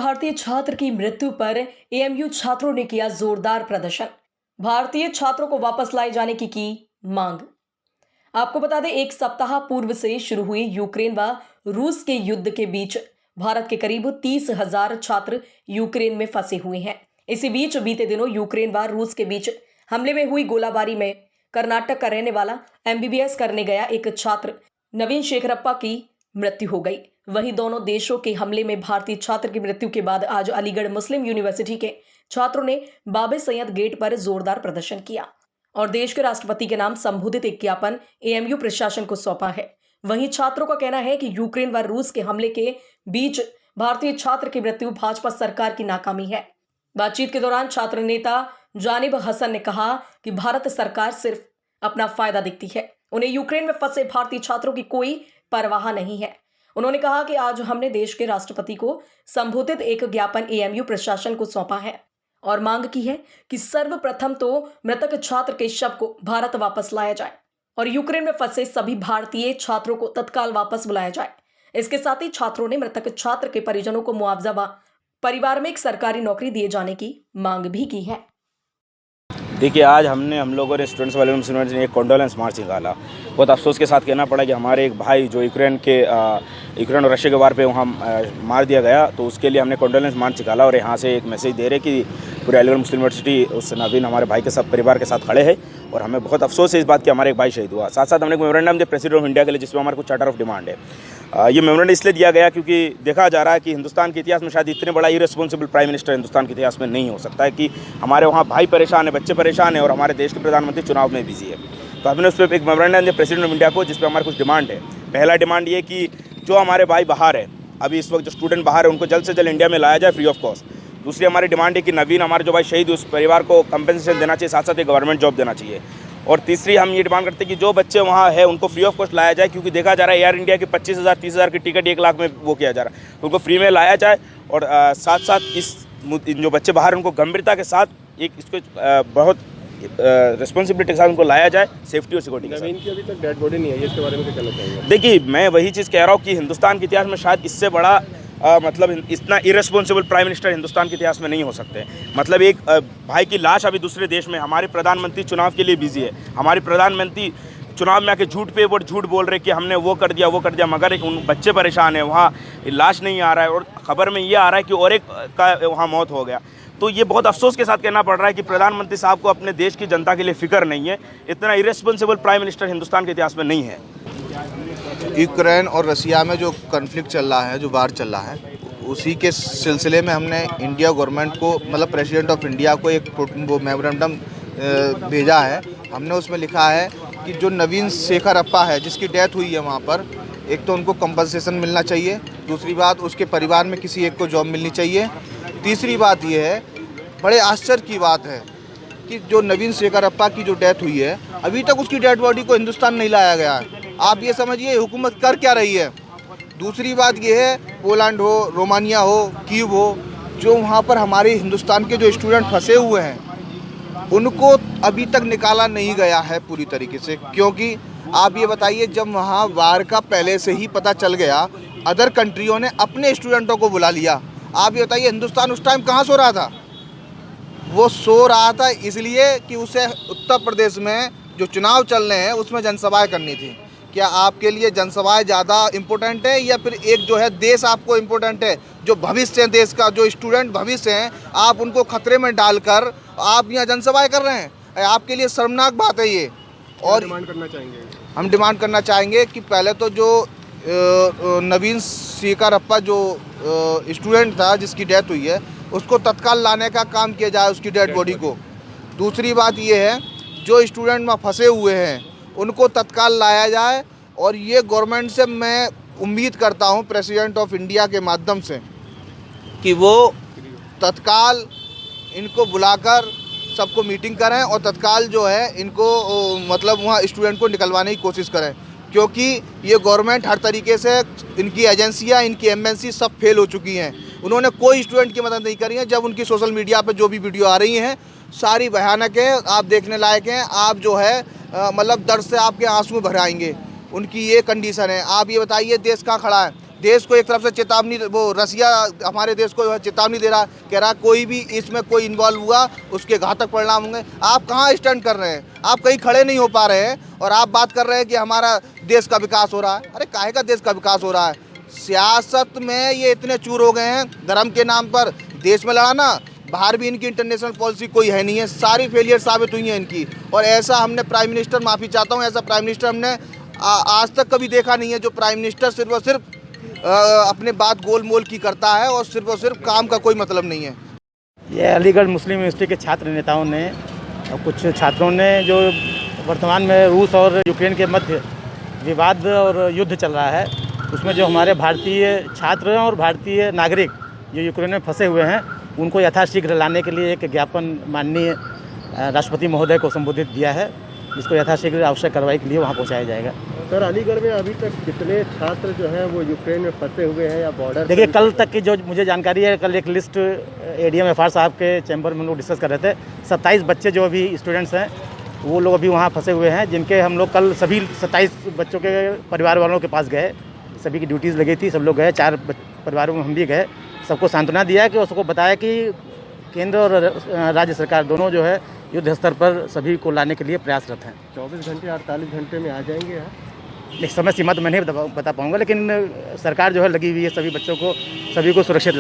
भारतीय छात्र की मृत्यु पर एएमयू छात्रों ने किया जोरदार प्रदर्शन। भारतीय छात्रों को वापस लाए जाने की मांग। आपको बता दें, एक सप्ताह पूर्व से शुरू हुई यूक्रेन व रूस के युद्ध के बीच भारत के करीब 30,000 छात्र यूक्रेन में फंसे हुए हैं। इसी बीच बीते दिनों यूक्रेन व रूस के बीच हमले में हुई गोलाबारी में कर्नाटक का रहने वाला एमबीबीएस करने गया एक छात्र नवीन शेखरप्पा की मृत्यु हो गई। वहीं दोनों देशों के हमले में भारतीय छात्र की मृत्यु के बाद आज अलीगढ़ मुस्लिम यूनिवर्सिटी के छात्रों ने बाबे सैयद गेट पर जोरदार प्रदर्शन किया और देश के राष्ट्रपति के नाम संबोधित एक ज्ञापन एएमयू प्रशासन को सौंपा है। वहीं छात्रों का कहना है कि यूक्रेन व रूस के हमले के बीच भारतीय छात्र की मृत्यु भाजपा सरकार की नाकामी है। बातचीत के दौरान छात्र नेता जानिब हसन ने कहा कि भारत सरकार सिर्फ अपना फायदा देखती है, उन्हें यूक्रेन में फंसे भारतीय छात्रों की कोई परवाह नहीं है। उन्होंने कहा कि आज हमने देश के राष्ट्रपति को संबोधित एक ज्ञापन एएमयू प्रशासन को सौंपा है और मांग की है कि सर्वप्रथम तो मृतक छात्र के शव को भारत वापस लाया जाए और यूक्रेन में फंसे सभी भारतीय छात्रों को तत्काल वापस बुलाया जाए। इसके साथ ही छात्रों ने मृतक छात्र के परिजनों को मुआवजा व परिवार में एक सरकारी नौकरी दिए जाने की मांग भी की है। देखिए, आज हम लोगों ने स्टूडेंट्स वाले यूनिवर्सिटी ने एक कॉन्डोलेंस मार्च निकाला। बहुत अफसोस के साथ कहना पड़ा कि हमारे एक भाई जो यूक्रेन और रशिया के वार पे वहाँ मार दिया गया, तो उसके लिए हमने कॉन्डोलेंस मार्च निकाला और यहाँ से एक मैसेज दे रहे कि पूरे अलीगढ़ मुस्लिम यूनिवर्सिटी उस नवीन हमारे भाई के सब परिवार के साथ खड़े हैं और हमें बहुत अफसोस है इस बात कि हमारे एक भाई शहीद हुआ। साथ साथ हमने एक मेमोरेंडम दिया प्रेसिडेंट ऑफ इंडिया के लिए, जिसमें हमारे कुछ चार्टर ऑफ डिमांड है। ये मेमोरेंडम इसलिए दिया गया क्योंकि देखा जा रहा है कि हिंदुस्तान के इतिहास में शायद इतने बड़ा इरेस्पॉन्सिबल प्राइम मिनिस्टर हिंदुस्तान के इतिहास में नहीं हो सकता है कि हमारे वहाँ भाई परेशान है, बच्चे परेशान हैं और हमारे देश के प्रधानमंत्री चुनाव में बिजी है। तो हमने उस पर एक मेमोरेंडम दिया प्रेसिडेंट ऑफ इंडिया को, जिस पर हमारे कुछ डिमांड है। पहला डिमांड ये कि जो हमारे भाई बाहर है, अभी इस वक्त जो स्टूडेंट बाहर है, उनको जल्द से जल्द इंडिया में लाया जाए फ्री ऑफ कॉस्ट। दूसरी हमारी डिमांड है कि नवीन हमारे जो भाई शहीद उस परिवार को कंपनसेशन देना चाहिए, साथ साथ एक गवर्नमेंट जॉब देना चाहिए। और तीसरी हम ये डिमांड करते हैं कि जो बच्चे वहाँ है उनको फ्री ऑफ कॉस्ट लाया जाए, क्योंकि देखा जा रहा है एयर इंडिया की 25,000 30,000 की टिकट 1 लाख में वो किया जा रहा है, उनको फ्री में लाया जाए। और साथ साथ इस जो बच्चे बाहर उनको गंभीरता के साथ एक इसको बहुत रिस्पॉन्सिबिलिटी के साथ उनको लाया जाए, सेफ्टी और सिक्योरिटी के साथ। नवीन की अभी तक डेड बॉडी नहीं है, इसके बारे में क्या कहना चाहेंगे? देखिए, मैं वही चीज़ कह रहा हूँ कि हिंदुस्तान के इतिहास में शायद इससे बड़ा मतलब इतना इरेस्पॉन्सिबल प्राइम मिनिस्टर हिंदुस्तान के इतिहास में नहीं हो सकते। मतलब एक भाई की लाश अभी दूसरे देश में, हमारे प्रधानमंत्री चुनाव के लिए बिजी है, हमारे प्रधानमंत्री चुनाव में आके झूठ पे वो झूठ बोल रहे कि हमने वो कर दिया, मगर उन बच्चे परेशान है, वहाँ लाश नहीं आ रहा है और ख़बर में ये आ रहा है कि और एक का वहाँ मौत हो गया। तो ये बहुत अफसोस के साथ कहना पड़ रहा है कि प्रधानमंत्री साहब को अपने देश की जनता के लिए फिक्र नहीं है। इतना इरेस्पॉन्सिबल प्राइम मिनिस्टर हिंदुस्तान के इतिहास में नहीं है। यूक्रेन और रसिया में जो कन्फ्लिक्ट चल रहा है, जो वार चल रहा है, उसी के सिलसिले में हमने इंडिया गवर्नमेंट को, मतलब प्रेसिडेंट ऑफ इंडिया को एक वो मेमोरेंडम भेजा है। हमने उसमें लिखा है कि जो नवीन शेखरप्पा है, जिसकी डेथ हुई है वहाँ पर, एक तो उनको कंपनसेशन मिलना चाहिए, दूसरी बात उसके परिवार में किसी एक को जॉब मिलनी चाहिए, तीसरी बात ये है, बड़े आश्चर्य की बात है कि जो नवीन शेखरप्पा की जो डेथ हुई है, अभी तक उसकी डेड बॉडी को हिंदुस्तान नहीं लाया गया है। आप ये समझिए हुकूमत कर क्या रही है। दूसरी बात ये है, पोलैंड हो, रोमानिया हो, कीव हो, जो वहाँ पर हमारे हिंदुस्तान के जो स्टूडेंट फंसे हुए हैं, उनको अभी तक निकाला नहीं गया है पूरी तरीके से। क्योंकि आप ये बताइए, जब वहाँ वार का पहले से ही पता चल गया, अदर कंट्रियों ने अपने स्टूडेंटों को बुला लिया। आप ये बताइए, हिंदुस्तान उस टाइम कहाँ सो रहा था? वो सो रहा था इसलिए कि उसे उत्तर प्रदेश में जो चुनाव चल रहे हैं उसमें जनसभाएं करनी थी। क्या आपके लिए जनसभाएं ज़्यादा इम्पोर्टेंट है या फिर एक जो है देश आपको इम्पोर्टेंट है? जो भविष्य है देश का, जो स्टूडेंट भविष्य हैं, आप उनको खतरे में डालकर आप यहाँ जनसभाएं कर रहे हैं। आपके लिए शर्मनाक बात है ये। और डिमांड करना चाहेंगे, हम डिमांड करना चाहेंगे कि पहले तो जो नवीन शेखरप्पा जो स्टूडेंट था जिसकी डेथ हुई है, उसको तत्काल लाने का काम किया जाए, उसकी डेड बॉडी को। दूसरी बात ये है, जो स्टूडेंट में फंसे हुए हैं उनको तत्काल लाया जाए। और ये गवर्नमेंट से मैं उम्मीद करता हूँ प्रेसिडेंट ऑफ इंडिया के माध्यम से कि वो तत्काल इनको बुलाकर सबको मीटिंग करें और तत्काल जो है इनको मतलब वहाँ स्टूडेंट को निकलवाने की कोशिश करें। क्योंकि ये गवर्नमेंट हर तरीके से, इनकी एजेंसियाँ, इनकी एमएनसी सब फेल हो चुकी हैं। उन्होंने कोई स्टूडेंट की मदद नहीं करी है। जब उनकी सोशल मीडिया पर जो भी वीडियो आ रही हैं सारी भयानक है, आप देखने लायक हैं। आप जो है मतलब दर्द से आपके आंसू भर आएंगे। उनकी ये कंडीशन है। आप ये बताइए, देश कहाँ खड़ा है? देश को एक तरफ से चेतावनी, वो रसिया हमारे देश को चेतावनी दे रहा, कह रहा कोई भी इसमें कोई इन्वॉल्व हुआ उसके घातक परिणाम होंगे। आप कहाँ स्टैंड कर रहे हैं? आप कहीं खड़े नहीं हो पा रहे हैं और आप बात कर रहे हैं कि हमारा देश का विकास हो रहा है। अरे काहे का देश का विकास हो रहा है? सियासत में ये इतने चूर हो गए हैं, धर्म के नाम पर देश में लड़ाना। बाहर भी इनकी इंटरनेशनल पॉलिसी कोई है नहीं है, सारी फेलियर साबित हुई है इनकी। और ऐसा हमने प्राइम मिनिस्टर, माफ़ी चाहता हूँ, ऐसा प्राइम मिनिस्टर हमने आज तक कभी देखा नहीं है, जो प्राइम मिनिस्टर सिर्फ और सिर्फ अपने बात गोल मोल की करता है और सिर्फ काम का कोई मतलब नहीं है। ये अलीगढ़ मुस्लिम यूनिवर्सिटी के छात्र नेताओं ने और कुछ छात्रों ने, जो वर्तमान में रूस और यूक्रेन के मध्य विवाद और युद्ध चल रहा है, उसमें जो हमारे भारतीय छात्र और भारतीय नागरिक जो यूक्रेन में फंसे हुए हैं, उनको यथाशीघ्र लाने के लिए एक ज्ञापन माननीय राष्ट्रपति महोदय को संबोधित किया है, जिसको यथाशीघ्र आवश्यक कार्रवाई के लिए वहाँ पहुँचाया जाएगा। सर, अलीगढ़ में अभी तक कितने छात्र जो हैं वो यूक्रेन में फंसे हुए हैं या बॉर्डर? देखिए, कल तक की जो मुझे जानकारी है, कल एक लिस्ट ADM FR साहब के चैम्बर में हम लोग डिस्कस कर रहे थे। 27 बच्चे जो अभी स्टूडेंट्स हैं, वो लोग अभी वहाँ फंसे हुए हैं, जिनके हम लोग कल सभी 27 बच्चों के परिवार वालों के पास गए। सभी की ड्यूटीज़ लगी थी, सब लोग गए, 4 परिवारों में हम भी गए। सबको सांत्वना दिया कि उसको बताया कि केंद्र और राज्य सरकार दोनों जो है युद्ध स्तर पर सभी को लाने के लिए प्रयासरत हैं। 24 घंटे 48 घंटे में आ जाएंगे यहाँ? एक समय सीमा तो मैं नहीं बता पाऊँगा, लेकिन सरकार जो है लगी हुई है सभी बच्चों को, सभी को सुरक्षित